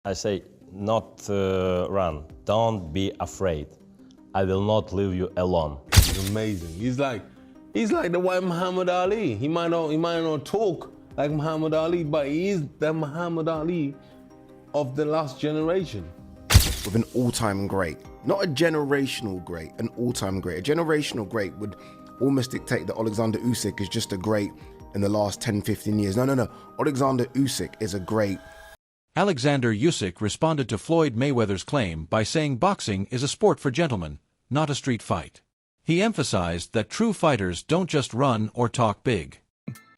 I say, not run. Don't be afraid. I will not leave you alone. He's amazing. He's like the white Muhammad Ali. He might not talk like Muhammad Ali, but he is the Muhammad Ali of the last generation. With an all-time great, not a generational great, an all-time great. A generational great would almost dictate that Oleksandr Usyk is just a great in the last 10, 15 years. No. Oleksandr Usyk is a great. Oleksandr Usyk responded to Floyd Mayweather's claim by saying boxing is a sport for gentlemen, not a street fight. He emphasized that true fighters don't just run or talk big.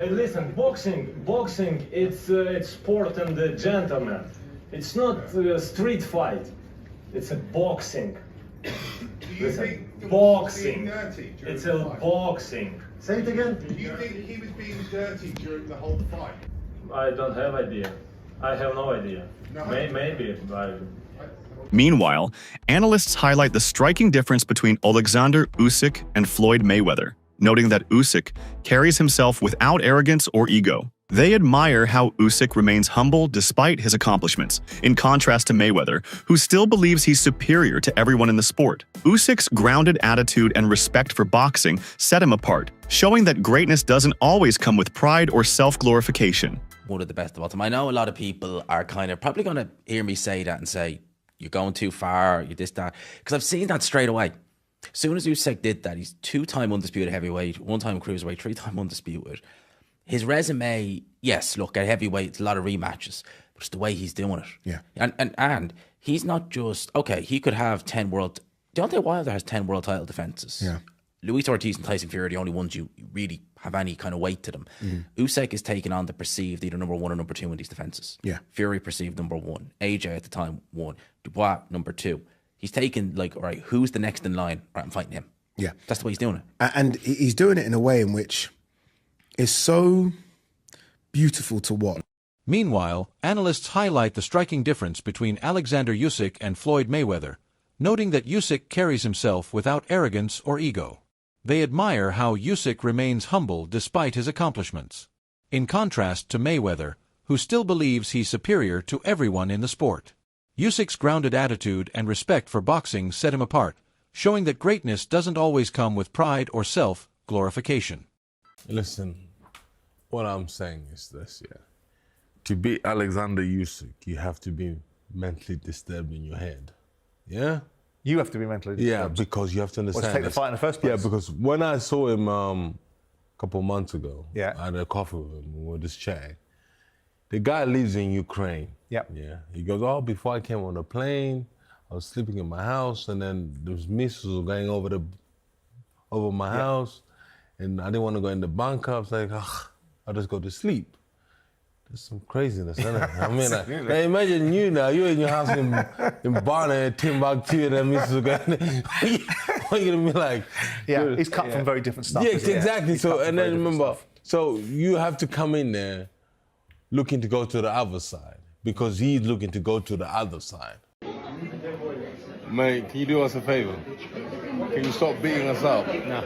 Hey, listen, boxing, it's sport and the gentleman. It's not a street fight. It's a boxing. Listen, boxing. It's a boxing. Say it again. Do you think he was being dirty during the whole fight? I don't have idea. I have no idea. No. Maybe. Meanwhile, analysts highlight the striking difference between Oleksandr Usyk and Floyd Mayweather, noting that Usyk carries himself without arrogance or ego. They admire how Usyk remains humble despite his accomplishments, in contrast to Mayweather, who still believes he's superior to everyone in the sport. Usyk's grounded attitude and respect for boxing set him apart, showing that greatness doesn't always come with pride or self-glorification. One of the best of all time. I know a lot of people are kind of probably going to hear me say that and say, you're going too far, you're this, that. Because I've seen that straight away. As soon as Usyk did that, he's 2-time undisputed heavyweight, 1-time cruiserweight, 3-time undisputed. His resume, yes, look, at heavyweight, it's a lot of rematches, but it's the way he's doing it. Yeah. And he's not just, okay, he could have 10 world... Deontay Wilder has 10 world title defenses. Yeah. Luis Ortiz and Tyson Fury are the only ones you really have any kind of weight to them. Usyk is taking on the perceived either number 1 or number 2 in these defenses. Yeah. Fury perceived number 1. AJ at the time 1. Dubois number 2. He's taking like, all right, who's the next in line? All right, I'm fighting him. Yeah. That's the way he's doing it. And he's doing it in a way in which is so beautiful to watch. Meanwhile, analysts highlight the striking difference between Oleksandr Usyk and Floyd Mayweather, noting that Usyk carries himself without arrogance or ego. They admire how Usyk remains humble despite his accomplishments, in contrast to Mayweather, who still believes he's superior to everyone in the sport. Usyk's grounded attitude and respect for boxing set him apart, showing that greatness doesn't always come with pride or self-glorification. Listen, what I'm saying is this, yeah. To beat Oleksandr Usyk, you have to be mentally disturbed in your head, yeah? You have to be mentally disturbed. Yeah, because you have to understand. Well, to take the fight in the first place. Yeah, because when I saw him a couple of months ago, yeah. I had a coffee with him, we were just chatting. The guy lives in Ukraine. Yep. Yeah. He goes, oh, before I came on the plane, I was sleeping in my house, and then those missiles were going over my house, and I didn't want to go in the bunker. I was like, I'll just go to sleep. There's some craziness, isn't it? I mean, like, imagine you're in your house in Barna, Timbuktu, and then missiles are going. What are you gonna be like? Yeah, he's cut from very different stuff. Yeah, exactly. So, and then remember, so you have to come in there looking to go to the other side because he's looking to go to the other side. Mate, can you do us a favor? Can you stop beating us up? No.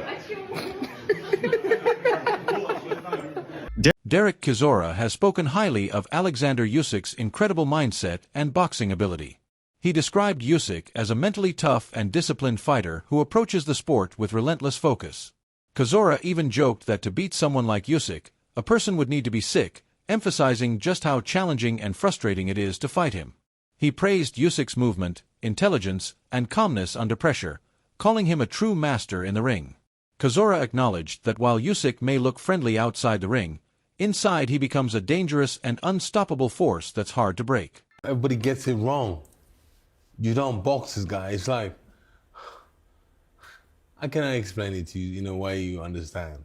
Derek Chisora has spoken highly of Oleksandr Usyk's incredible mindset and boxing ability. He described Usyk as a mentally tough and disciplined fighter who approaches the sport with relentless focus. Chisora even joked that to beat someone like Usyk, a person would need to be sick, emphasizing just how challenging and frustrating it is to fight him. He praised Usyk's movement, intelligence, and calmness under pressure, calling him a true master in the ring. Chisora acknowledged that while Usyk may look friendly outside the ring, inside he becomes a dangerous and unstoppable force that's hard to break. Everybody gets it wrong. You don't box this guy. It's like, how can I explain it to you in a way you understand?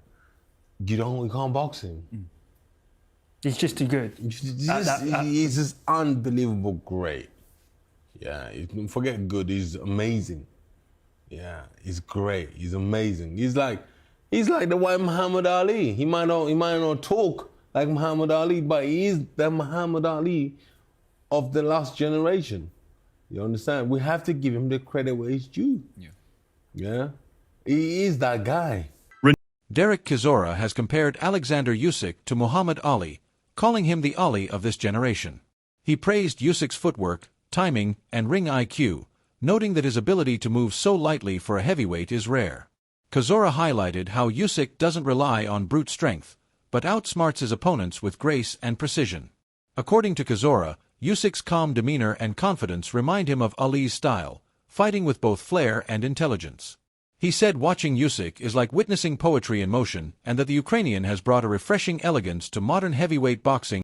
You can't box him. He's just too good. He's just unbelievable great. Yeah, forget good, he's amazing. Yeah, he's great, he's amazing. He's like the white Muhammad Ali. He might not talk like Muhammad Ali, but he is the Muhammad Ali of the last generation. You understand? We have to give him the credit where it's due. Yeah? He is that guy. Derek Chisora has compared Oleksandr Usyk to Muhammad Ali, calling him the Ali of this generation. He praised Usyk's footwork, timing, and ring IQ, noting that his ability to move so lightly for a heavyweight is rare. Chisora highlighted how Usyk doesn't rely on brute strength, but outsmarts his opponents with grace and precision. According to Chisora, Usyk's calm demeanor and confidence remind him of Ali's style, fighting with both flair and intelligence. He said watching Usyk is like witnessing poetry in motion, and that the Ukrainian has brought a refreshing elegance to modern heavyweight boxing.